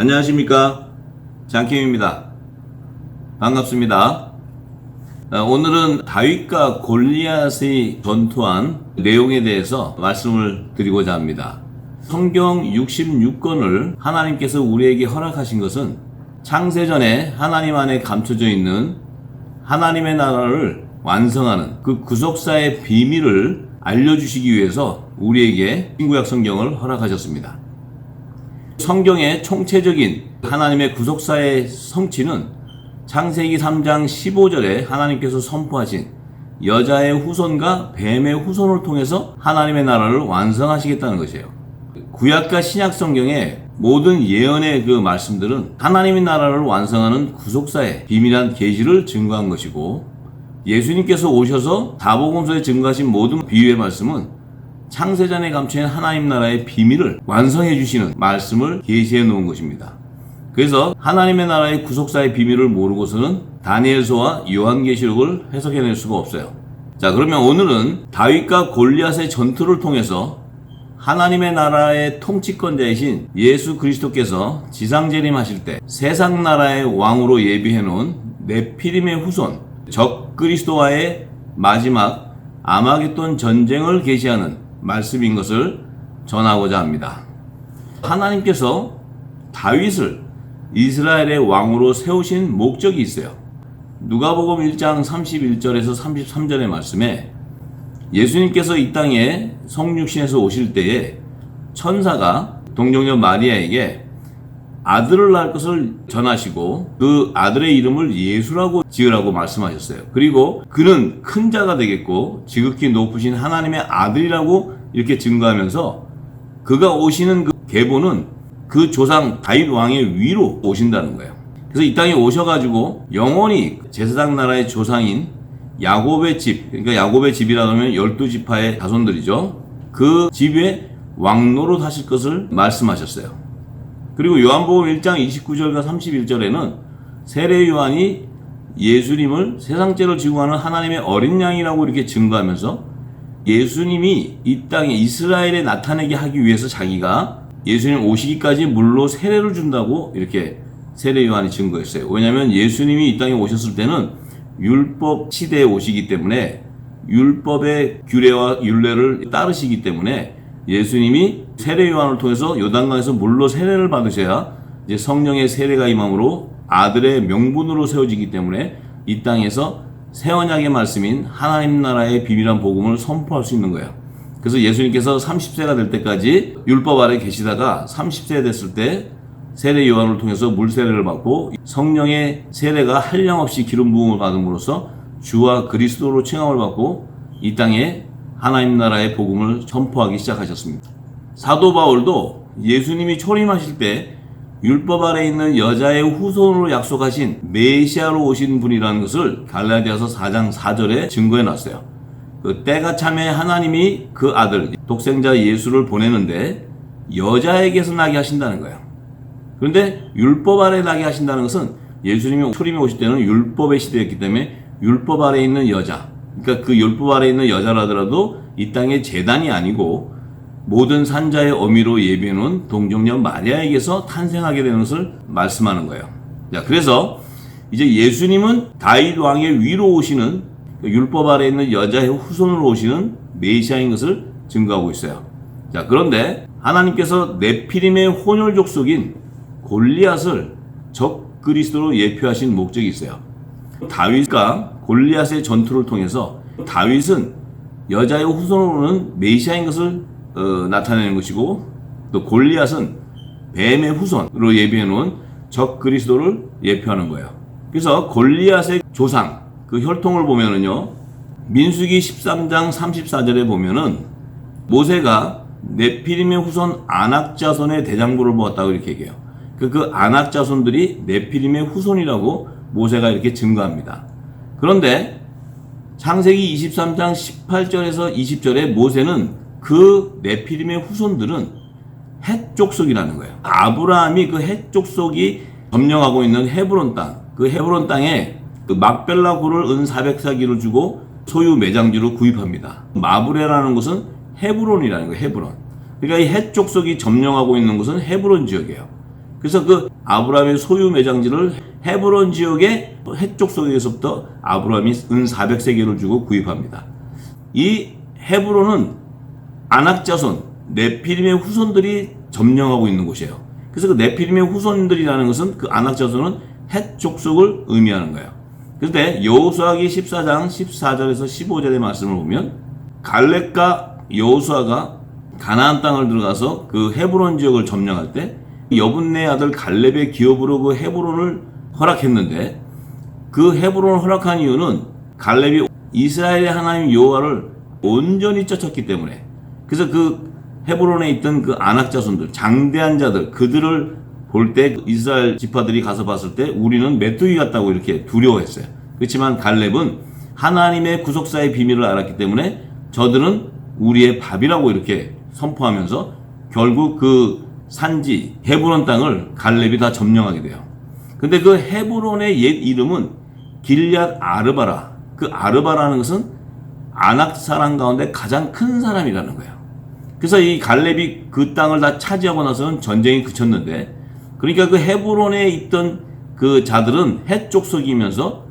안녕하십니까, 장킴입니다. 반갑습니다. 오늘은 다윗과 골리앗이 전투한 내용에 대해서 말씀을 드리고자 합니다. 성경 66권을 하나님께서 우리에게 허락하신 것은 창세전에 하나님 안에 감춰져 있는 하나님의 나라를 완성하는 그 구속사의 비밀을 알려주시기 위해서 우리에게 신구약 성경을 허락하셨습니다. 성경의 총체적인 하나님의 구속사의 성취는 창세기 3장 15절에 하나님께서 선포하신 여자의 후손과 뱀의 후손을 통해서 하나님의 나라를 완성하시겠다는 것이에요. 구약과 신약 성경의 모든 예언의 그 말씀들은 하나님의 나라를 완성하는 구속사의 비밀한 계시를 증거한 것이고, 예수님께서 오셔서 사복음서에 증거하신 모든 비유의 말씀은 창세전에 감춰진 하나님 나라의 비밀을 완성해 주시는 말씀을 계시해 놓은 것입니다. 그래서 하나님의 나라의 구속사의 비밀을 모르고서는 다니엘서와 요한계시록을 해석해낼 수가 없어요. 자, 그러면 오늘은 다윗과 골리앗의 전투를 통해서 하나님의 나라의 통치권자이신 예수 그리스도께서 지상재림하실 때 세상 나라의 왕으로 예비해 놓은 네피림의 후손 적 그리스도와의 마지막 아마겟돈 전쟁을 계시하는 말씀인 것을 전하고자 합니다. 하나님께서 다윗을 이스라엘의 왕으로 세우신 목적이 있어요. 누가복음 1장 31절에서 33절의 말씀에 예수님께서 이 땅에 성육신에서 오실 때에 천사가 동정녀 마리아에게 아들을 낳을 것을 전하시고 그 아들의 이름을 예수라고 지으라고 말씀하셨어요. 그리고 그는 큰 자가 되겠고 지극히 높으신 하나님의 아들이라고 이렇게 증거하면서 그가 오시는 그 계보는 그 조상 다윗 왕의 위로 오신다는 거예요. 그래서 이 땅에 오셔가지고 영원히 제사장 나라의 조상인 야곱의 집, 그러니까 야곱의 집이라고 하면 12지파의 자손들이죠. 그 집에 왕노릇 하실 것을 말씀하셨어요. 그리고 요한복음 1장 29절과 31절에는 세례 요한이 예수님을 세상죄를 지고 가는 하나님의 어린 양이라고 이렇게 증거하면서 예수님이 이 땅에 이스라엘에 나타내게 하기 위해서 자기가 예수님 오시기까지 물로 세례를 준다고 이렇게 세례 요한이 증거했어요. 왜냐하면 예수님이 이 땅에 오셨을 때는 율법 시대에 오시기 때문에 율법의 규례와 율례를 따르시기 때문에 예수님이 세례 요한을 통해서 요단강에서 물로 세례를 받으셔야 이제 성령의 세례가 임함으로 아들의 명분으로 세워지기 때문에 이 땅에서 새 언약의 말씀인 하나님 나라의 비밀한 복음을 선포할 수 있는 거예요. 그래서 예수님께서 30세가 될 때까지 율법 아래 계시다가 30세 됐을 때 세례 요한을 통해서 물 세례를 받고 성령의 세례가 한량없이 기름 부음을 받음으로써 주와 그리스도로 칭함을 받고 이 땅에 하나님 나라의 복음을 선포하기 시작하셨습니다. 사도 바울도 예수님이 초림하실 때 율법 아래 있는 여자의 후손으로 약속하신 메시아로 오신 분이라는 것을 갈라디아서 4장 4절에 증거해 놨어요. 그 때가 참에 하나님이 그 아들 독생자 예수를 보내는데 여자에게서 나게 하신다는 거예요. 그런데 율법 아래 나게 하신다는 것은 예수님이 초림에 오실 때는 율법의 시대였기 때문에 율법 아래 있는 여자, 그러니까 그 율법 아래 있는 여자라더라도 이 땅의 제단이 아니고 모든 산자의 어미로 예비해놓은 동정녀 마리아에게서 탄생하게 되는 것을 말씀하는 거예요. 자, 그래서 이제 예수님은 다윗 왕의 위로 오시는 율법 아래 있는 여자의 후손으로 오시는 메시아인 것을 증거하고 있어요. 자, 그런데 하나님께서 네피림의 혼혈 족속인 골리앗을 적 그리스도로 예표하신 목적이 있어요. 다윗과 골리앗의 전투를 통해서 다윗은 여자의 후손으로는 메시아인 것을 나타내는 것이고, 또 골리앗은 뱀의 후손으로 예비해 놓은 적 그리스도를 예표하는 거예요. 그래서 골리앗의 조상 그 혈통을 보면은요, 민수기 13장 34절에 보면은 모세가 네피림의 후손 아낙 자손의 대장부를 보았다고 이렇게 얘기해요. 그 아낙 자손들이 네피림의 후손이라고 모세가 이렇게 증거합니다. 그런데 창세기 23장 18절에서 20절에 모세는 그 네피림의 후손들은 헷 족속이라는 거예요. 아브라함이 그 헷 족속이 점령하고 있는 헤브론 땅, 그 헤브론 땅에 그 막벨라 굴을 은 400사기를 주고 소유 매장지로 구입합니다. 마브레라는 곳은 헤브론이라는 거예요. 헤브론. 그러니까 이 헷 족속이 점령하고 있는 곳은 헤브론 지역이에요. 그래서 그 아브라함의 소유 매장지를 헤브론 지역의 해쪽 속에서부터 아브라함이 은 400세겔을 주고 구입합니다. 이 헤브론은 아낙자손, 네피림의 후손들이 점령하고 있는 곳이에요. 그래서 그 네피림의 후손들이라는 것은 그 아낙자손은 헷족속을 의미하는 거예요. 그런데 여호수아기 14장 14절에서 15절의 말씀을 보면 갈렙과 여호수아가 가나안 땅을 들어가서 그 헤브론 지역을 점령할 때 여분네 아들 갈렙의 기업으로 그 헤브론을 허락했는데 그 헤브론을 허락한 이유는 갈렙이 이스라엘의 하나님 여호와를 온전히 쫓았기 때문에 그래서 그 헤브론에 있던 그 아낙 자손들 장대한 자들 그들을 볼 때 이스라엘 지파들이 가서 봤을 때 우리는 메뚜기 같다고 이렇게 두려워했어요. 그렇지만 갈렙은 하나님의 구속사의 비밀을 알았기 때문에 저들은 우리의 밥이라고 이렇게 선포하면서 결국 그 산지 헤브론 땅을 갈렙이 다 점령하게 돼요. 근데 그 헤브론의 옛 이름은 길앗 아르바라. 그 아르바라는 것은 아낙 사람 가운데 가장 큰 사람이라는 거예요. 그래서 이 갈렙이 그 땅을 다 차지하고 나서는 전쟁이 그쳤는데 그러니까 그 헤브론에 있던 그 자들은 헷 족속이면서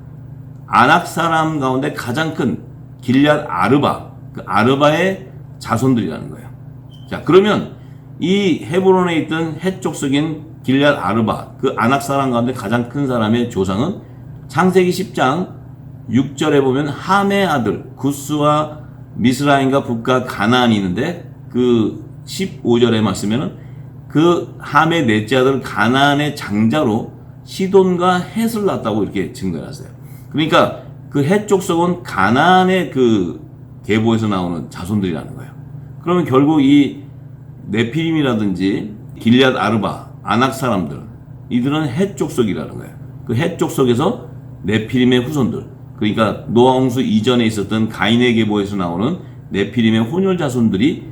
아낙 사람 가운데 가장 큰 길앗 아르바, 그 아르바의 자손들이라는 거예요. 자, 그러면 이 헤브론에 있던 헷 족속인 길앗 아르바, 그 아낙 사람 가운데 가장 큰 사람의 조상은 창세기 10장 6절에 보면 함의 아들 구스와 미스라임과 북과 가나안이 있는데 그 15절에 말씀에는 그 함의 넷째 아들 가나안의 장자로 시돈과 헷을 낳았다고 이렇게 증거했어요. 그러니까 그 헷 족속은 가나안의 그 계보에서 나오는 자손들이라는 거예요. 그러면 결국 이 네피림이라든지 길앗 아르바, 아낙 사람들 이들은 헷 족속이라는 거예요. 그 헷 족속에서 네피림의 후손들 그러니까 노아 홍수 이전에 있었던 가인의 계보에서 나오는 네피림의 혼혈 자손들이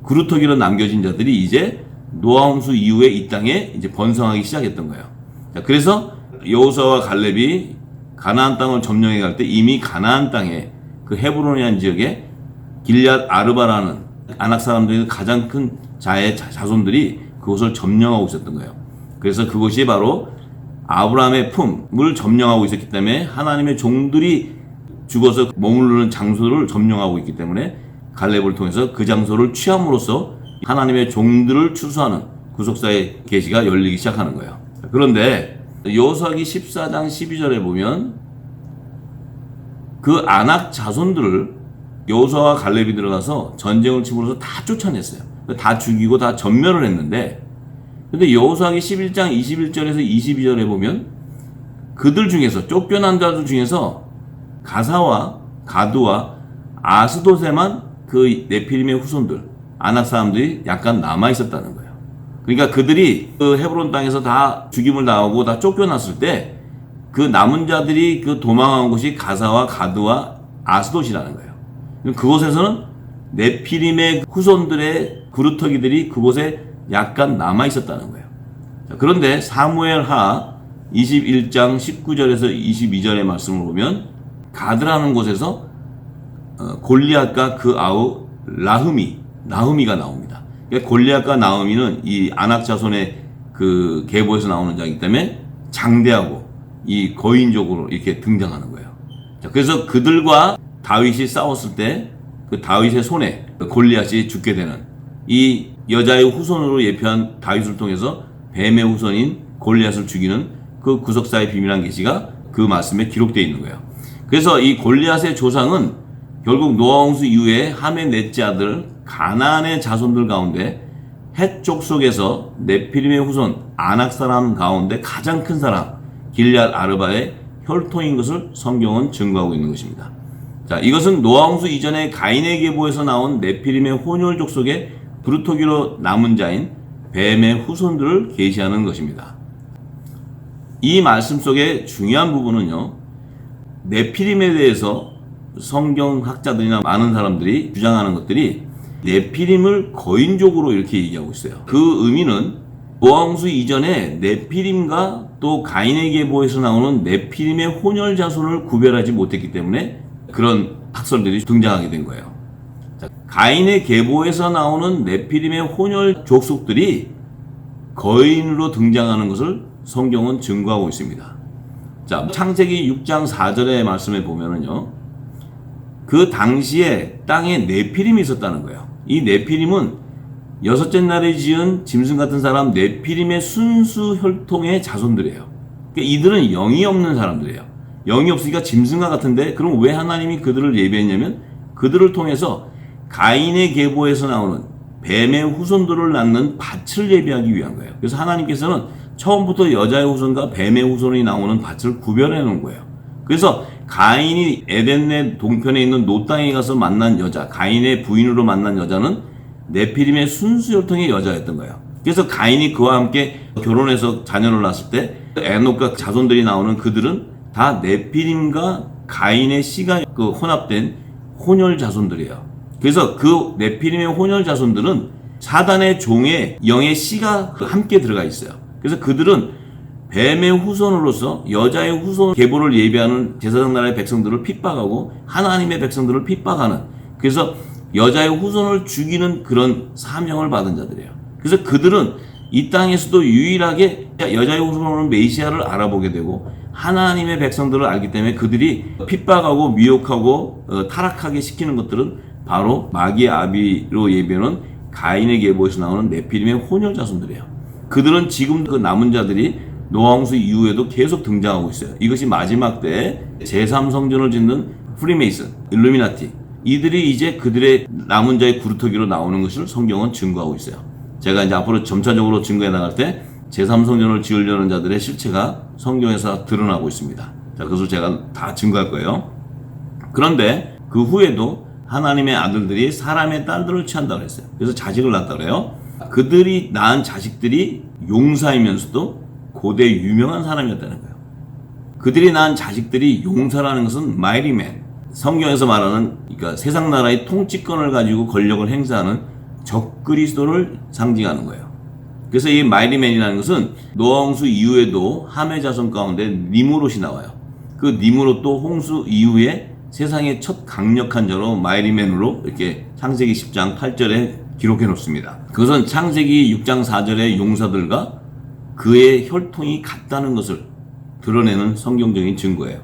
그루터기로 남겨진 자들이 이제 노아 홍수 이후에 이 땅에 이제 번성하기 시작했던 거예요. 자, 그래서 여호수아와 갈렙이 가나안 땅을 점령해 갈 때 이미 가나안 땅에 그 헤브론이라는 지역에 길앗 아르바라는 아낙 사람들이 가장 큰 자손들이 그곳을 점령하고 있었던 거예요. 그래서 그것이 바로 아브라함의 품을 점령하고 있었기 때문에 하나님의 종들이 죽어서 머무르는 장소를 점령하고 있기 때문에 갈렙을 통해서 그 장소를 취함으로써 하나님의 종들을 추수하는 구속사의 계시가 열리기 시작하는 거예요. 그런데 여호수아기 14장 12절에 보면 그 아낙 자손들을 여호수아와 갈렙이 들어가서 전쟁을 침으로써 다 쫓아냈어요. 다 죽이고 다 전멸을 했는데 근데 여호수아기 11장 21절에서 22절에 보면 그들 중에서 쫓겨난 자들 중에서 가사와 가두와 아스돗에만 그 네피림의 후손들 아낙 사람들이 약간 남아 있었다는 거예요. 그러니까 그들이 그 헤브론 땅에서 다 죽임을 당하고 다 쫓겨났을 때 그 남은 자들이 그 도망한 곳이 가사와 가드와 아스돗이라는 거예요. 그곳에서는 네피림의 후손들의 그루터기들이 그곳에 약간 남아 있었다는 거예요. 자, 그런데 사무엘하 21장 19절에서 22절의 말씀을 보면 가드라는 곳에서 골리앗과 그 아우 나흐미가 나옵니다. 그러니까 골리앗과 나흐미는 이 아낙 자손의 그 계보에서 나오는 자이기 때문에 장대하고 이 거인적으로 이렇게 등장하는 거예요. 자, 그래서 그들과 다윗이 싸웠을 때 그 다윗의 손에 골리앗이 죽게 되는 이 여자의 후손으로 예표한 다윗을 통해서 뱀의 후손인 골리앗을 죽이는 그 구속사의 비밀한 계시가 그 말씀에 기록되어 있는 거예요. 그래서 이 골리앗의 조상은 결국 노아 홍수 이후에 함의 넷째 아들 가나안의 자손들 가운데 헷 족속에서 네피림의 후손 아낙 사람 가운데 가장 큰 사람 길앗 아르바의 혈통인 것을 성경은 증거하고 있는 것입니다. 자, 이것은 노아 홍수 이전에 가인의 계보에서 나온 네피림의 혼혈 족속의 그루터기로 남은 자인 뱀의 후손들을 계시하는 것입니다. 이 말씀 속의 중요한 부분은요, 네피림에 대해서 성경학자들이나 많은 사람들이 주장하는 것들이 네피림을 거인족으로 이렇게 얘기하고 있어요. 그 의미는 노아 홍수 이전에 네피림과 또 가인의 계보에서 나오는 네피림의 혼혈 자손을 구별하지 못했기 때문에 그런 학설들이 등장하게 된 거예요. 자, 가인의 계보에서 나오는 네피림의 혼혈 족속들이 거인으로 등장하는 것을 성경은 증거하고 있습니다. 자, 창세기 6장 4절의 말씀에 보면은요, 그 당시에 땅에 네피림이 있었다는 거예요. 이 네피림은 여섯째 날에 지은 짐승 같은 사람 네피림의 순수 혈통의 자손들이에요. 그러니까 이들은 영이 없는 사람들이에요. 영이 없으니까 짐승과 같은데, 그럼 왜 하나님이 그들을 예비했냐면 그들을 통해서 가인의 계보에서 나오는 뱀의 후손들을 낳는 밭을 예비하기 위한 거예요. 그래서 하나님께서는 처음부터 여자의 후손과 뱀의 후손이 나오는 밭을 구별해 놓은 거예요. 그래서 가인이 에덴의 동편에 있는 노 땅에 가서 만난 여자, 가인의 부인으로 만난 여자는 네피림의 순수 혈통의 여자였던 거예요. 그래서 가인이 그와 함께 결혼해서 자녀를 낳았을 때 에녹과 자손들이 나오는 그들은 다 네피림과 가인의 씨가 혼합된 혼혈 자손들이에요. 그래서 그 네피림의 혼혈 자손들은 사단의 종의 영의 씨가 함께 들어가 있어요. 그래서 그들은 뱀의 후손으로서 여자의 후손 계보를 예비하는 제사장 나라의 백성들을 핍박하고 하나님의 백성들을 핍박하는, 그래서 여자의 후손을 죽이는 그런 사명을 받은 자들이에요. 그래서 그들은 이 땅에서도 유일하게 여자의 후손으로 메시아를 알아보게 되고 하나님의 백성들을 알기 때문에 그들이 핍박하고 미혹하고 타락하게 시키는 것들은 바로 마귀의 아비로 예비하는 가인의 계보에서 나오는 네피림의 혼혈 자손들이에요. 그들은 지금 그 남은 자들이 노아홍수 이후에도 계속 등장하고 있어요. 이것이 마지막 때 제3성전을 짓는 프리메이슨, 일루미나티, 이들이 이제 그들의 남은 자의 구루터기로 나오는 것을 성경은 증거하고 있어요. 제가 이제 앞으로 점차적으로 증거해 나갈 때 제3성전을 지으려는 자들의 실체가 성경에서 드러나고 있습니다. 자, 그것을 제가 다 증거할 거예요. 그런데 그 후에도 하나님의 아들들이 사람의 딸들을 취한다고 했어요. 그래서 자식을 낳았다고 해요. 그들이 낳은 자식들이 용사이면서도 고대 유명한 사람이었다는 거예요. 그들이 낳은 자식들이 용사라는 것은 마이리맨, 성경에서 말하는, 그러니까 세상 나라의 통치권을 가지고 권력을 행사하는 적그리스도를 상징하는 거예요. 그래서 이 마이리맨이라는 것은 노아홍수 이후에도 함의 자손 가운데 니무롯이 나와요. 그 니무롯도 홍수 이후에 세상의 첫 강력한 자로 마이리맨으로 이렇게 창세기 10장 8절에 기록해 놓습니다. 그것은 창세기 6장 4절의 용사들과 그의 혈통이 같다는 것을 드러내는 성경적인 증거예요.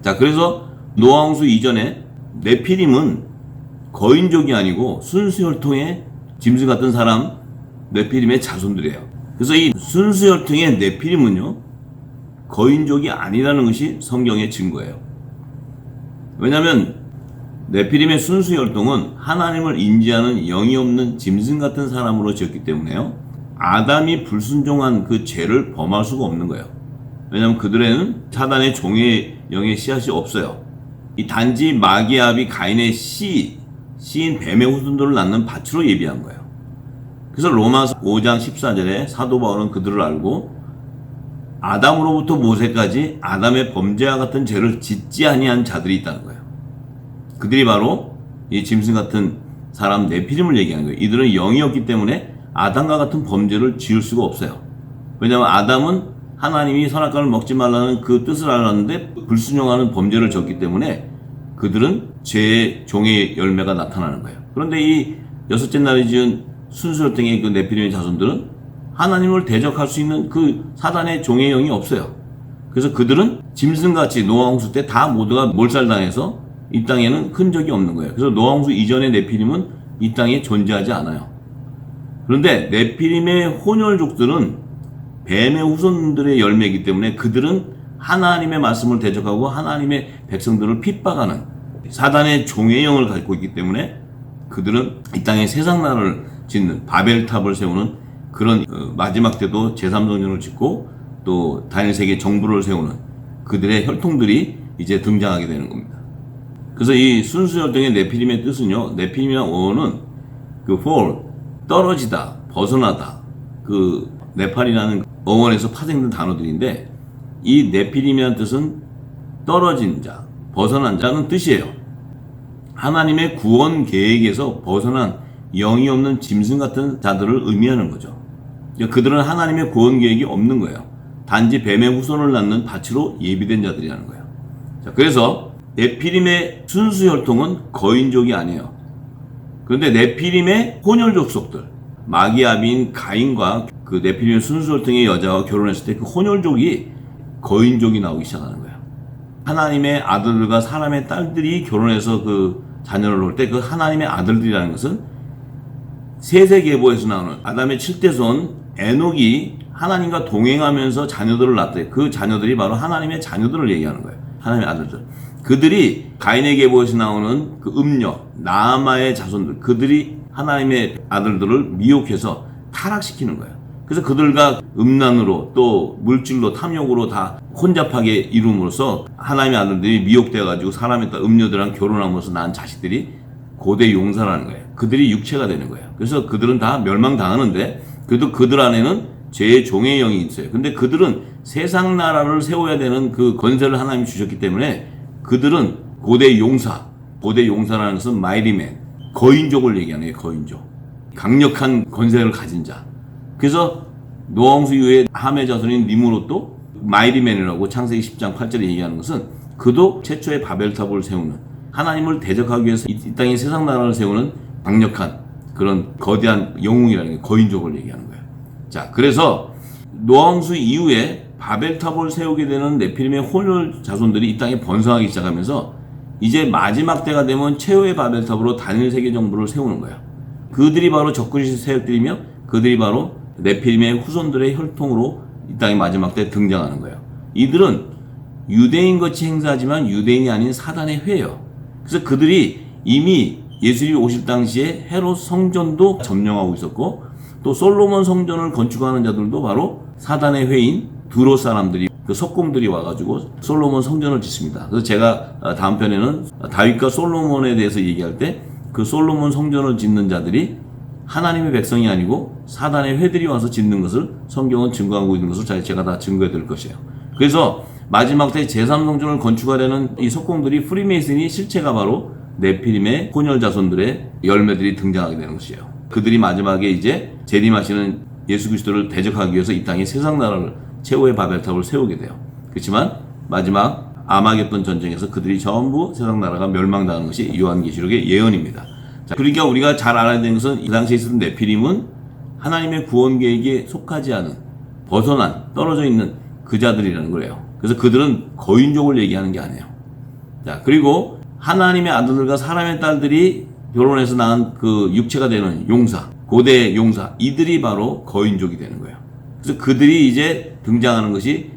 자, 그래서 노아홍수 이전에 네피림은 거인족이 아니고 순수 혈통의 짐승 같은 사람 네피림의 자손들이에요. 그래서 이 순수 혈통의 네피림은요, 거인족이 아니라는 것이 성경의 증거예요. 왜냐하면 네피림의 순수 혈통은 하나님을 인지하는 영이 없는 짐승 같은 사람으로 지었기 때문에요, 아담이 불순종한 그 죄를 범할 수가 없는 거예요. 왜냐하면 그들에는 사단의 종의 영의 씨앗이 없어요. 이 단지 마귀의 아비 가인의 씨인 뱀의 후손들을 낳는 밭으로 예비한 거예요. 그래서 로마서 5장 14절에 사도 바울은 그들을 알고 아담으로부터 모세까지 아담의 범죄와 같은 죄를 짓지 아니한 자들이 있다는 거예요. 그들이 바로 이 짐승 같은 사람 네피림을 얘기하는 거예요. 이들은 영이 없기 때문에 아담과 같은 범죄를 지을 수가 없어요. 왜냐하면 아담은 하나님이 선악과를 먹지 말라는 그 뜻을 알았는데 불순종하는 범죄를 졌기 때문에 그들은 죄의 종의 열매가 나타나는 거예요. 그런데 이 여섯째 날에 지은 순수혈통의 그 네피림의 자손들은 하나님을 대적할 수 있는 그 사단의 종의 영이 없어요. 그래서 그들은 짐승같이 노아홍수 때 다 모두가 몰살당해서 이 땅에는 흔적이 없는 거예요. 그래서 노아홍수 이전의 네피림은 이 땅에 존재하지 않아요. 그런데 네피림의 혼혈족들은 뱀의 후손들의 열매이기 때문에 그들은 하나님의 말씀을 대적하고 하나님의 백성들을 핍박하는 사단의 종의 영을 갖고 있기 때문에 그들은 이 땅에 세상 나라를 짓는 바벨탑을 세우는 그런 마지막 때도 제3성전을 짓고 또 다니엘세계 정부를 세우는 그들의 혈통들이 이제 등장하게 되는 겁니다. 그래서 이 순수 혈통의 네피림의 뜻은요, 네피림이라는 어원은 그 fall, 떨어지다, 벗어나다, 그 네팔이라는 어원에서 파생된 단어들인데 이 네피림이라는 뜻은 떨어진 자, 벗어난 자는 뜻이에요. 하나님의 구원 계획에서 벗어난 영이 없는 짐승 같은 자들을 의미하는 거죠. 그들은 하나님의 구원 계획이 없는 거예요. 단지 뱀의 후손을 낳는 밭으로 예비된 자들이라는 거예요. 자, 그래서 네피림의 순수 혈통은 거인족이 아니에요. 그런데 네피림의 혼혈족 속들, 마귀 아비인 가인과 그 네피림의 순수혈통의 여자와 결혼했을 때 그 혼혈족이 거인족이 나오기 시작하는 거예요. 하나님의 아들들과 사람의 딸들이 결혼해서 그 자녀를 놓을 때 그 하나님의 아들들이라는 것은 세세계보에서 나오는 아담의 7대손 에녹이 하나님과 동행하면서 자녀들을 낳았대. 그 자녀들이 바로 하나님의 자녀들을 얘기하는 거예요. 하나님의 아들들. 그들이 가인의 계보에서 나오는 그 음녀, 나아마의 자손들, 그들이 하나님의 아들들을 미혹해서 타락시키는 거예요. 그래서 그들과 음란으로 또 물질로 탐욕으로 다 혼잡하게 이룸으로써 하나님의 아들들이 미혹되어가지고 사람의 딸 음녀들랑 결혼함으로써 낳은 자식들이 고대 용사라는 거예요. 그들이 육체가 되는 거예요. 그래서 그들은 다 멸망당하는데 그래도 그들 안에는 죄의 종의 영이 있어요. 근데 그들은 세상 나라를 세워야 되는 그 권세를 하나님이 주셨기 때문에 그들은 고대 용사라는 것은 마이리맨, 거인족을 얘기하는 거예요. 거인족. 강력한 권세를 가진 자. 그래서 노아홍수 이후에 함의 자손인 니므롯도 마이리맨이라고 창세기 10장 8절에 얘기하는 것은 그도 최초의 바벨탑을 세우는 하나님을 대적하기 위해서 이 땅에 세상 나라를 세우는 강력한 그런 거대한 영웅이라는 게 거인족을 얘기하는 거예요. 자, 그래서 노아홍수 이후에 바벨탑을 세우게 되는 네피림의 혼혈 자손들이 이 땅에 번성하기 시작하면서 이제 마지막 때가 되면 최후의 바벨탑으로 단일 세계 정부를 세우는 거예요. 그들이 바로 적그리스도 세력들이며 그들이 바로 네피림의 후손들의 혈통으로 이 땅의 마지막 때 등장하는 거예요. 이들은 유대인같이 행사하지만 유대인이 아닌 사단의 회예요. 그래서 그들이 이미 예수님이 오실 당시에 헤롯 성전도 점령하고 있었고 또 솔로몬 성전을 건축하는 자들도 바로 사단의 회인 두로 사람들이 그 석공들이 와가지고 솔로몬 성전을 짓습니다. 그래서 제가 다음 편에는 다윗과 솔로몬에 대해서 얘기할 때 그 솔로몬 성전을 짓는 자들이 하나님의 백성이 아니고 사단의 회들이 와서 짓는 것을 성경은 증거하고 있는 것을 제가 다 증거해 드릴 것이에요. 그래서 마지막 때 제3성전을 건축하려는 이 석공들이 프리메이슨이 실체가 바로 네피림의 혼혈 자손들의 열매들이 등장하게 되는 것이에요. 그들이 마지막에 이제 재림하시는 예수 그리스도를 대적하기 위해서 이 땅에 세상 나라를 최후의 바벨탑을 세우게 돼요. 그렇지만 마지막 아마겟돈 전쟁에서 그들이 전부 세상 나라가 멸망당하는 것이 요한계시록의 예언입니다. 자, 그러니까 우리가 잘 알아야 되는 것은 이 당시에 있었던 네피림은 하나님의 구원 계획에 속하지 않은 벗어난 떨어져 있는 그 자들이라는 거예요. 그래서 그들은 거인족을 얘기하는 게 아니에요. 자, 그리고 하나님의 아들들과 사람의 딸들이 결혼해서 낳은 그 육체가 되는 용사, 고대 용사, 이들이 바로 거인족이 되는 거예요. 그래서 그들이 이제 등장하는 것이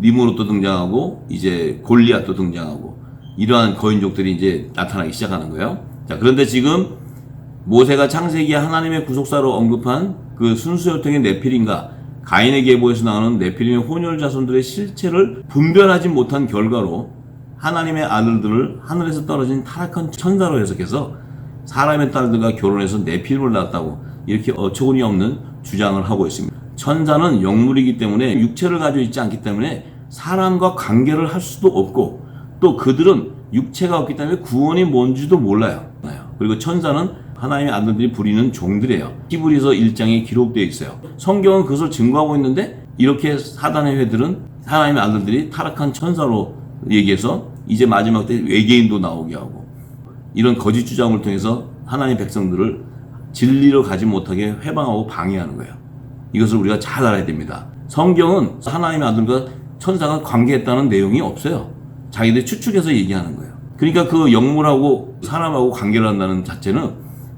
니므롯도 등장하고 이제 골리앗도 등장하고 이러한 거인족들이 이제 나타나기 시작하는 거예요. 자, 그런데 지금 모세가 창세기에 하나님의 구속사로 언급한 그 순수혈통의 네피림과 가인의 계보에서 나오는 네피림의 혼혈 자손들의 실체를 분별하지 못한 결과로 하나님의 아들들을 하늘에서 떨어진 타락한 천사로 해석해서 사람의 딸들과 결혼해서 네피림을 낳았다고 이렇게 어처구니 없는 주장을 하고 있습니다. 천사는 영물이기 때문에 육체를 가지고 있지 않기 때문에 사람과 관계를 할 수도 없고 또 그들은 육체가 없기 때문에 구원이 뭔지도 몰라요. 그리고 천사는 하나님의 아들들이 부리는 종들이에요. 히브리서 1장에 기록되어 있어요. 성경은 그것을 증거하고 있는데 이렇게 사단의 회들은 하나님의 아들들이 타락한 천사로 얘기해서 이제 마지막 때 외계인도 나오게 하고 이런 거짓 주장을 통해서 하나님의 백성들을 진리로 가지 못하게 회방하고 방해하는 거예요. 이것을 우리가 잘 알아야 됩니다. 성경은 하나님의 아들과 천사가 관계했다는 내용이 없어요. 자기들이 추측해서 얘기하는 거예요. 그러니까 그 영물하고 사람하고 관계를 한다는 자체는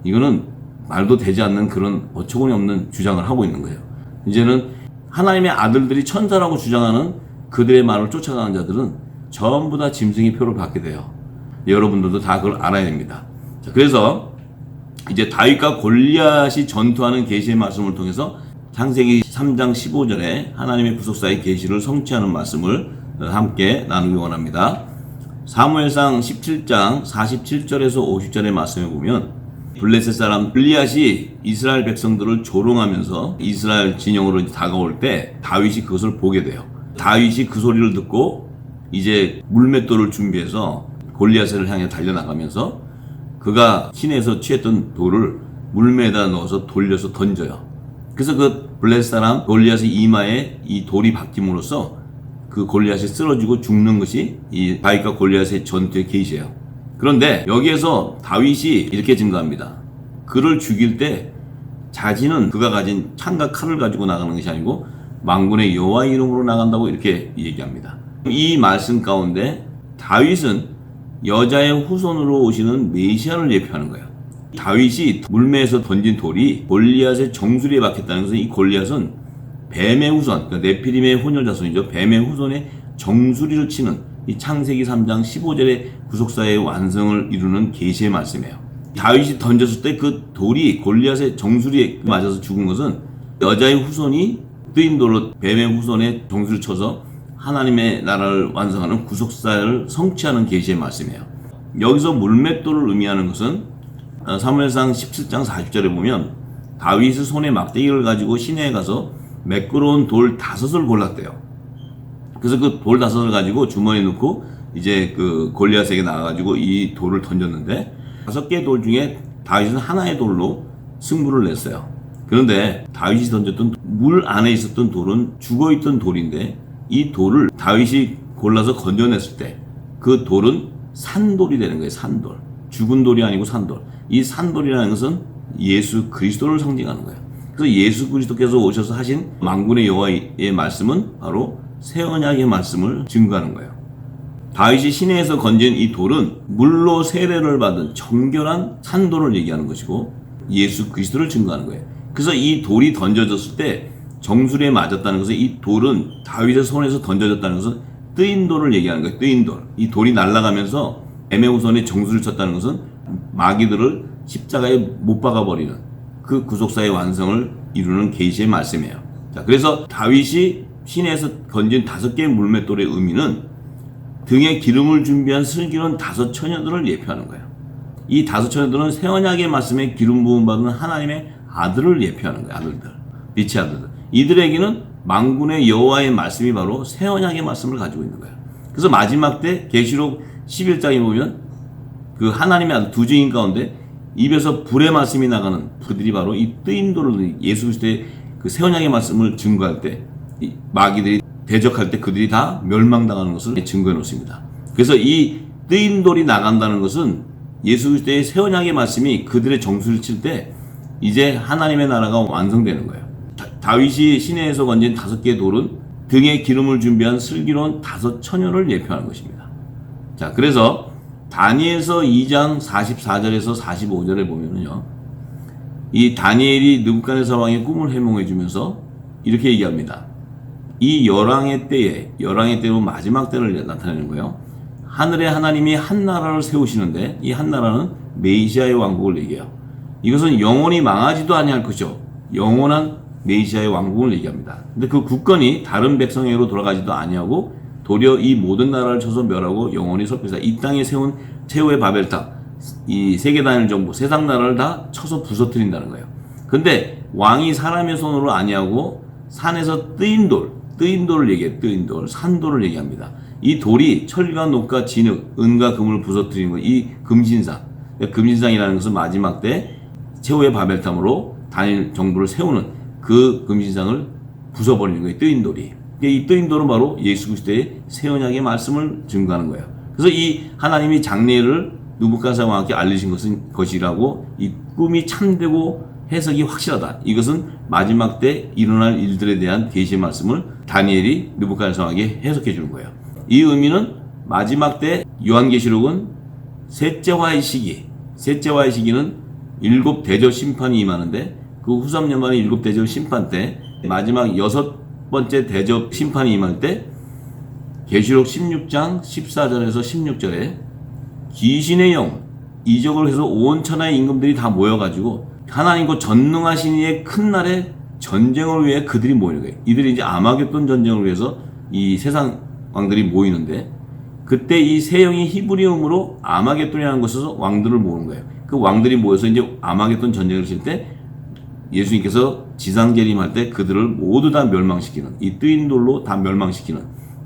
이거는 말도 되지 않는 그런 어처구니 없는 주장을 하고 있는 거예요. 이제는 하나님의 아들들이 천사라고 주장하는 그들의 말을 쫓아가는 자들은 전부 다 짐승의 표를 받게 돼요. 여러분들도 다 그걸 알아야 됩니다. 자, 그래서 이제 다윗과 골리앗이 전투하는 계시의 말씀을 통해서 창세기 3장 15절에 하나님의 구속사의 계시를 성취하는 말씀을 함께 나누기 원합니다. 사무엘상 17장 47절에서 50절의 말씀에 보면 블레셋 사람 골리앗이 이스라엘 백성들을 조롱하면서 이스라엘 진영으로 다가올 때 다윗이 그것을 보게 돼요. 다윗이 그 소리를 듣고 이제 물맷돌을 준비해서 골리앗을 향해 달려나가면서 그가 시내에서 취했던 돌을 물매에다 넣어서 돌려서 던져요. 그래서 그 블레셋 사람 골리앗의 이마에 이 돌이 박힘으로써 그 골리앗이 쓰러지고 죽는 것이 이 다윗과 골리앗의 전투의 계시예요. 그런데 여기에서 다윗이 이렇게 증거합니다. 그를 죽일 때 자진은 그가 가진 창과 칼을 가지고 나가는 것이 아니고 만군의 여호와 이름으로 나간다고 이렇게 얘기합니다. 이 말씀 가운데 다윗은 여자의 후손으로 오시는 메시아를 예표하는 거예요. 다윗이 물매에서 던진 돌이 골리앗의 정수리에 박혔다는 것은 이 골리앗은 뱀의 후손, 그러니까 네피림의 혼혈 자손이죠. 뱀의 후손의 정수리를 치는 이 창세기 3장 15절의 구속사의 완성을 이루는 계시의 말씀이에요. 다윗이 던졌을 때 그 돌이 골리앗의 정수리에 맞아서 죽은 것은 여자의 후손이 뜨인 돌로 뱀의 후손의 정수리를 쳐서 하나님의 나라를 완성하는 구속사를 성취하는 계시의 말씀이에요. 여기서 물맷돌을 의미하는 것은 사무엘상 17장 40절에 보면 다윗의 손에 막대기를 가지고 시내에 가서 매끄러운 돌 5을 골랐대요. 그래서 그 돌 5을 가지고 주머니에 넣고 이제 그 골리앗에게 나가가지고 이 돌을 던졌는데 5개의 돌 중에 다윗은 하나의 돌로 승부를 냈어요. 그런데 다윗이 던졌던 물 안에 있었던 돌은 죽어있던 돌인데 이 돌을 다윗이 골라서 건져냈을 때 그 돌은 산돌이 되는 거예요. 산돌. 죽은 돌이 아니고 산돌. 이 산돌이라는 것은 예수 그리스도를 상징하는 거예요. 그래서 예수 그리스도께서 오셔서 하신 만군의 여호와의 말씀은 바로 새 언약의 말씀을 증거하는 거예요. 다윗이 시내에서 건진 이 돌은 물로 세례를 받은 정결한 산돌을 얘기하는 것이고 예수 그리스도를 증거하는 거예요. 그래서 이 돌이 던져졌을 때 정수리에 맞았다는 것은 이 돌은 다윗의 손에서 던져졌다는 것은 뜨인 돌을 얘기하는 거예요. 뜨인 돌. 이 돌이 날아가면서 뱀의 후손에 정수리를 쳤다는 것은 마귀들을 십자가에 못 박아버리는 그 구속사의 완성을 이루는 계시의 말씀이에요. 자, 그래서 다윗이 시내에서 건진 5개의 물맷돌의 의미는 등에 기름을 준비한 슬기로운 5 처녀들을 예표하는 거예요. 이 5 처녀들은 새 언약의 말씀에 기름 부음 받은 하나님의 아들을 예표하는 거예요. 아들들, 빛의 아들들. 이들에게는 만군의 여호와의 말씀이 바로 새 언약의 말씀을 가지고 있는 거예요. 그래서 마지막 때 계시록 11장에 보면 그 하나님의 아들 2 증인 가운데 입에서 불의 말씀이 나가는 그들이 바로 이 뜨인 돌을 예수 그리스도의 그 새 언약의 말씀을 증거할 때 이 마귀들이 대적할 때 그들이 다 멸망당하는 것을 증거해 놓습니다. 그래서 이 뜨인 돌이 나간다는 것은 예수 그리스도의 새 언약의 말씀이 그들의 정수를 칠 때 이제 하나님의 나라가 완성되는 거예요. 다윗이 시내에서 건진 5개의 돌은 등에 기름을 준비한 슬기로운 5 처녀를 예표하는 것입니다. 자, 그래서 다니엘서 2장 44절에서 45절에 보면은요, 이 다니엘이 느부갓네살 왕의 꿈을 해몽해 주면서 이렇게 얘기합니다. 이 열왕의 때로 마지막 때를 나타내는 거예요. 하늘의 하나님이 한 나라를 세우시는데 이 한 나라는 메시아의 왕국을 얘기해요. 이것은 영원히 망하지도 아니할 것이요, 영원한 메시아의 왕국을 얘기합니다. 근데 그 국권이 다른 백성에게로 돌아가지도 아니하고 도리어 이 모든 나라를 쳐서 멸하고 영원히 설 것이다. 이 땅에 세운 최후의 바벨탑, 이 세계 단일 정부, 세상 나라를 다 쳐서 부서뜨린다는 거예요. 근데 왕이 사람의 손으로 아니하고 산에서 뜨인 돌을 얘기해요. 뜨인 돌, 산돌을 얘기합니다. 이 돌이 철과 녹과 진흙, 은과 금을 부서뜨리는 거예요. 이 금신상. 금신상이라는 것은 마지막 때 최후의 바벨탑으로 단일 정부를 세우는 그 금신상을 부숴버리는 거예요. 뜨인 돌이. 이 뜨인 돌은 바로 예수 그리스도의 새 언약의 말씀을 증거하는 거예요. 그래서 이 하나님이 장래를 느부갓네살 왕에게 알리신 것이라고 이 꿈이 참되고 해석이 확실하다. 이것은 마지막 때 일어날 일들에 대한 계시의 말씀을 다니엘이 느부갓네살 왕에게 해석해 주는 거예요. 이 의미는 마지막 때 요한계시록은 셋째 화의 시기는 7 대접 심판이 임하는데 그 후 3년 만에 7 대접 심판 때 마지막 6번째 대접 심판이 임할 때 계시록 16장 14절에서 16절에 귀신의 영, 이적을 해서 온 천하의 임금들이 다 모여가지고 하나님과 전능하신 이의 큰 날에 전쟁을 위해 그들이 모이는 거예요. 이들이 이제 아마겟돈 전쟁을 위해서 이 세상 왕들이 모이는데 그때 이 세 영이 히브리음으로 아마겟돈이라는 곳에서 왕들을 모으는 거예요. 그 왕들이 모여서 이제 아마겟돈 전쟁을 칠 때 예수님께서 지상재림할 때 그들을 모두 다 멸망시키는, 이 뜨인 돌로 다 멸망시키는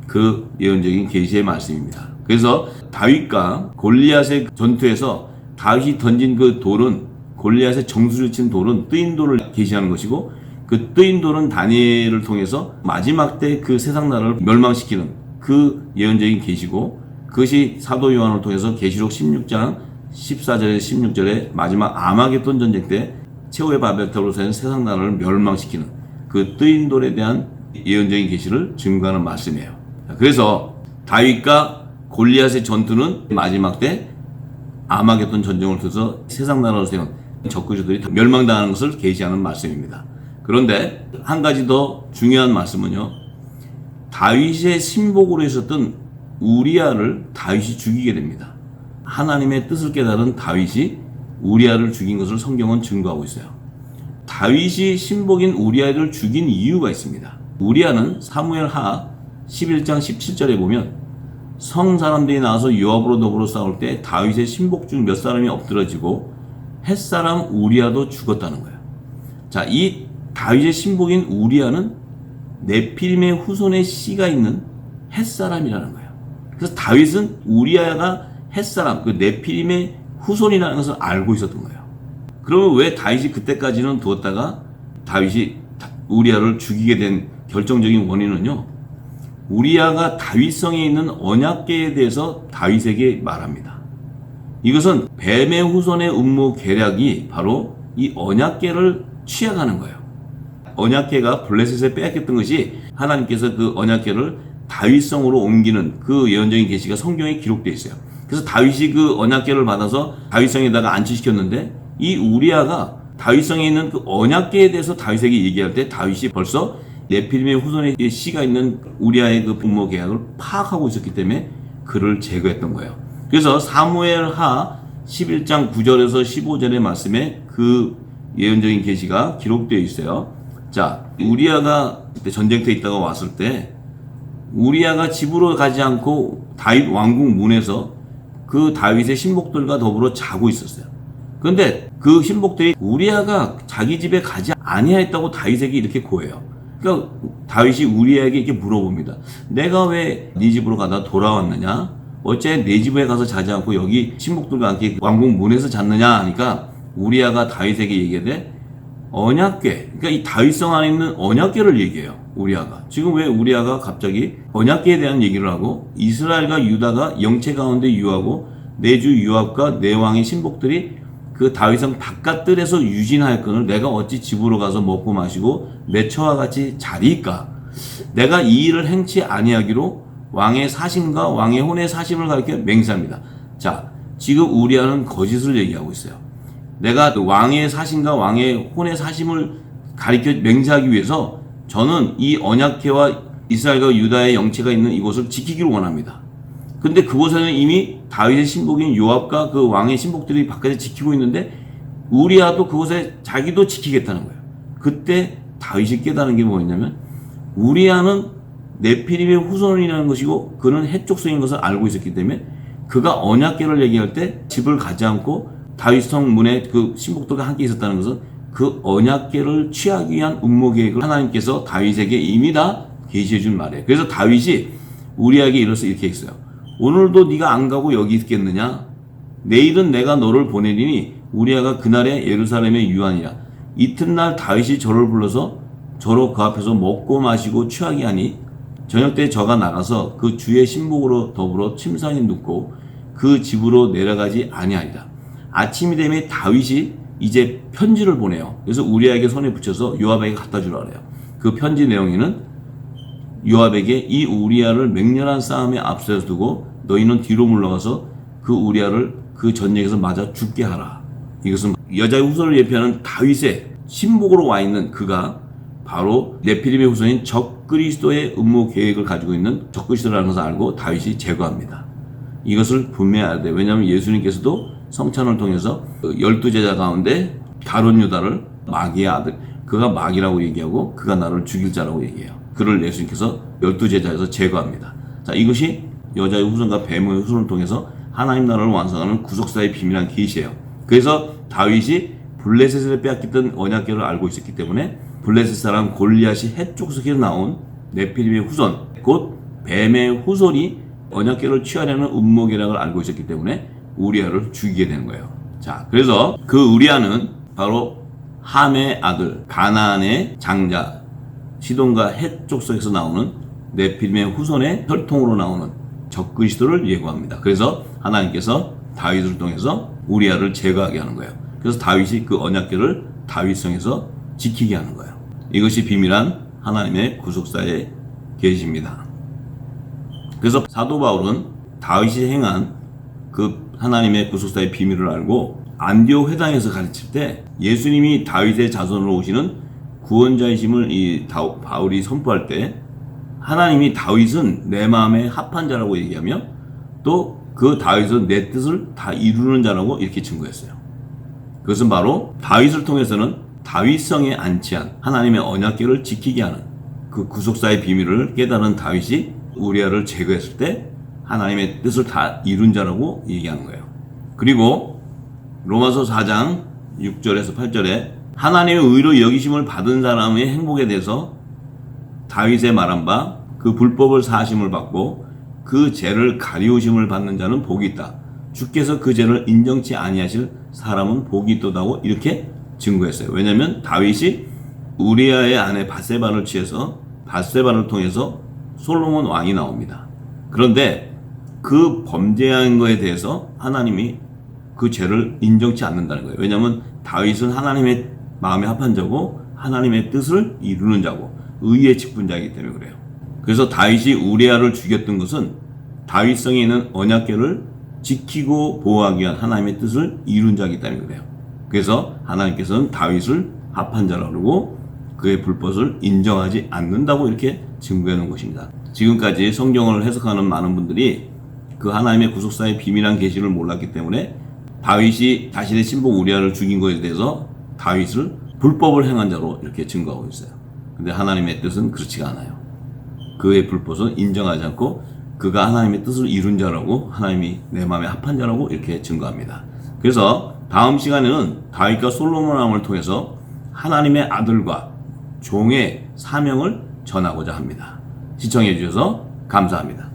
그 예언적인 계시의 말씀입니다. 그래서 다윗과 골리앗의 전투에서 다윗이 던진 그 돌은, 골리앗의 정수를 친 돌은 뜨인 돌을 계시하는 것이고, 그 뜨인 돌은 다니엘을 통해서 마지막 때 그 세상 나라를 멸망시키는 그 예언적인 계시고, 그것이 사도 요한을 통해서 계시록 16장 14절에 16절에 마지막 아마겟돈 전쟁 때 최후의 바벨탑으로서는 세상 나라를 멸망시키는 그 뜨인 돌에 대한 예언적인 계시를 증거하는 말씀이에요. 그래서 다윗과 골리앗의 전투는 마지막 때 아마겟돈 전쟁을 통해서 세상 나라로 세운 적그리스도들이 멸망당하는 것을 계시하는 말씀입니다. 그런데 한 가지 더 중요한 말씀은요, 다윗의 신복으로 있었던 우리아를 다윗이 죽이게 됩니다. 하나님의 뜻을 깨달은 다윗이 우리아를 죽인 것을 성경은 증거하고 있어요. 다윗이 신복인 우리아를 죽인 이유가 있습니다. 우리아는 사무엘하 11장 17절에 보면 성 사람들이 나와서 요압으로 더불어 싸울 때 다윗의 신복 중 몇 사람이 엎드러지고 햇사람 우리아도 죽었다는 거예요. 자, 이 다윗의 신복인 우리아는 네피림의 후손의 씨가 있는 햇사람이라는 거예요. 그래서 다윗은 우리아가 햇사람, 그 네피림의 후손이라는 것을 알고 있었던 거예요. 그러면 왜 다윗이 그때까지는 두었다가 다윗이 우리아를 죽이게 된 결정적인 원인은요, 우리아가 다윗성에 있는 언약궤에 대해서 다윗에게 말합니다. 이것은 뱀의 후손의 음모 계략이 바로 이 언약궤를 취약하는 거예요. 언약궤가 블레셋에 빼앗겼던 것이 하나님께서 그 언약궤를 다윗성으로 옮기는 그 예언적인 계시가 성경에 기록되어 있어요. 그래서 다윗이 그 언약궤를 받아서 다윗성에다가 안치시켰는데 이 우리아가 다윗성에 있는 그 언약궤에 대해서 다윗에게 얘기할 때 다윗이 벌써 네피림의 후손의 씨가 있는 우리아의 그 분모 계약을 파악하고 있었기 때문에 그를 제거했던 거예요. 그래서 사무엘하 11장 9절에서 15절의 말씀에 그 예언적인 계시가 기록되어 있어요. 자, 우리아가 그때 전쟁터에 있다가 왔을 때 우리아가 집으로 가지 않고 다윗 왕궁 문에서 그 다윗의 신복들과 더불어 자고 있었어요. 그런데 그 신복들이 우리아가 자기 집에 가지 아니하였다고 다윗에게 이렇게 고해요. 그러니까 다윗이 우리아에게 이렇게 물어봅니다. 내가 왜 네 집으로 가다 돌아왔느냐? 어째 내 집에 가서 자지 않고 여기 신복들과 함께 왕궁 문에서 잤느냐 하니까 우리아가 다윗에게 얘기하되 언약궤, 그러니까 이 다윗성 안에 있는 언약궤를 얘기해요. 우리아가. 지금 왜 우리아가 갑자기 언약궤에 대한 얘기를 하고 이스라엘과 유다가 영체 가운데 유하고 내 주 요압과 내 왕의 신복들이 그 다윗성 바깥들에서 유진하였거늘 내가 어찌 집으로 가서 먹고 마시고 내 처와 같이 자리이까? 내가 이 일을 행치 아니하기로 왕의 사심과 왕의 혼의 사심을 가리켜 맹세합니다. 자, 지금 우리아는 거짓을 얘기하고 있어요. 내가 왕의 사심과 왕의 혼의 사심을 가리켜 맹세하기 위해서 저는 이 언약궤와 이스라엘과 유다의 영체가 있는 이곳을 지키기를 원합니다. 근데 그곳에는 이미 다윗의 신복인 요압과 그 왕의 신복들이 바깥에 지키고 있는데 우리아도 그곳에 자기도 지키겠다는 거예요. 그때 다윗이 깨달은 게 뭐였냐면 우리아는 네피림의 후손이라는 것이고 그는 해족성인 것을 알고 있었기 때문에 그가 언약궤를 얘기할 때 집을 가지 않고 다윗성 문에 그 신복들과 함께 있었다는 것은 그 언약궤를 취하기 위한 음모 계획을 하나님께서 다윗에게 이미 다 계시해 준 말이에요. 그래서 다윗이 우리아에게 이렇게 했어요. 오늘도 네가 안 가고 여기 있겠느냐? 내일은 내가 너를 보내리니 우리아가 그날에 예루살렘에 유하니라. 이튿날 다윗이 저를 불러서 저로 그 앞에서 먹고 마시고 취하게 하니 저녁 때 저가 나가서 그 주의 신복으로 더불어 침상에 눕고 그 집으로 내려가지 아니하리라. 아침이 되면 다윗이 이제 편지를 보내요. 그래서 우리아에게 손에 붙여서 요압에게 갖다 주라 그래요. 그 편지 내용에는 요압에게 이 우리아를 맹렬한 싸움에 앞서서 두고 너희는 뒤로 물러가서 그 우리아를 그 전쟁에서 맞아 죽게 하라. 이것은 여자의 후손을 예표하는 다윗의 신복으로 와 있는 그가 바로 네피림의 후손인 적그리스도의 음모 계획을 가지고 있는 적그리스도라는 것을 알고 다윗이 제거합니다. 이것을 분명히 알아야 돼요. 왜냐하면 예수님께서도 성찬을 통해서 12제자 가운데 가룟 유다를 마귀의 아들, 그가 마귀라고 얘기하고 그가 나를 죽일 자라고 얘기해요. 그를 예수님께서 12제자에서 제거합니다. 자, 이것이 여자의 후손과 뱀의 후손을 통해서 하나님 나라를 완성하는 구속사의 비밀한 계시예요. 그래서 다윗이 블레셋을 빼앗겼던 언약궤를 알고 있었기 때문에 블레셋 사람 골리앗이 해쪽 속에서 나온 네피림의 후손, 곧 뱀의 후손이 언약궤를 취하려는 음모 계략을 알고 있었기 때문에 우리아를 죽이게 되는 거예요. 자, 그래서 그 우리아는 바로 함의 아들, 가나안의 장자, 시돈과 해쪽 속에서 나오는 네피림의 후손의 혈통으로 나오는 적그리스도를 예고합니다. 그래서 하나님께서 다윗을 통해서 우리아를 제거하게 하는 거예요. 그래서 다윗이 그 언약궤를 다윗성에서 지키게 하는 거예요. 이것이 비밀한 하나님의 구속사의 계시입니다. 그래서 사도 바울은 다윗이 행한 그 하나님의 구속사의 비밀을 알고 안디옥 회당에서 가르칠 때 예수님이 다윗의 자손으로 오시는 구원자이심을 이 바울이 선포할 때 하나님이 다윗은 내 마음에 합한 자라고 얘기하며 또 그 다윗은 내 뜻을 다 이루는 자라고 이렇게 증거했어요. 그것은 바로 다윗을 통해서는 다윗성에 안치한 하나님의 언약궤를 지키게 하는 그 구속사의 비밀을 깨달은 다윗이 우리아를 제거했을 때 하나님의 뜻을 다 이룬 자라고 얘기하는 거예요. 그리고 로마서 4장 6절에서 8절에 하나님의 의로 여기심을 받은 사람의 행복에 대해서 다윗의 말한 바 그 불법을 사하심을 받고 그 죄를 가리우심을 받는 자는 복이 있다. 주께서 그 죄를 인정치 아니하실 사람은 복이 있도다고 이렇게 증거했어요. 왜냐하면 다윗이 우리아의 아내 밧세바를 취해서 밧세바를 통해서 솔로몬 왕이 나옵니다. 그런데 그 범죄한 거에 대해서 하나님이 그 죄를 인정치 않는다는 거예요. 왜냐하면 다윗은 하나님의 마음에 합한 자고 하나님의 뜻을 이루는 자고 의의 직분자이기 때문에 그래요. 그래서 다윗이 우리아를 죽였던 것은 다윗성에 있는 언약궤를 지키고 보호하기 위한 하나님의 뜻을 이룬 자이기 때문에 그래요. 그래서 하나님께서는 다윗을 합한 자라고 그러고 그의 불법을 인정하지 않는다고 이렇게 증거해 놓은 것입니다. 지금까지 성경을 해석하는 많은 분들이 그 하나님의 구속사의 비밀한 계시를 몰랐기 때문에 다윗이 자신의 신복 우리아를 죽인 것에 대해서 다윗을 불법을 행한 자로 이렇게 증거하고 있어요. 근데 하나님의 뜻은 그렇지가 않아요. 그의 불법은 인정하지 않고 그가 하나님의 뜻을 이룬 자라고 하나님이 내 마음에 합한 자라고 이렇게 증거합니다. 그래서 다음 시간에는 다윗과 솔로몬 왕을 통해서 하나님의 아들과 종의 사명을 전하고자 합니다. 시청해 주셔서 감사합니다.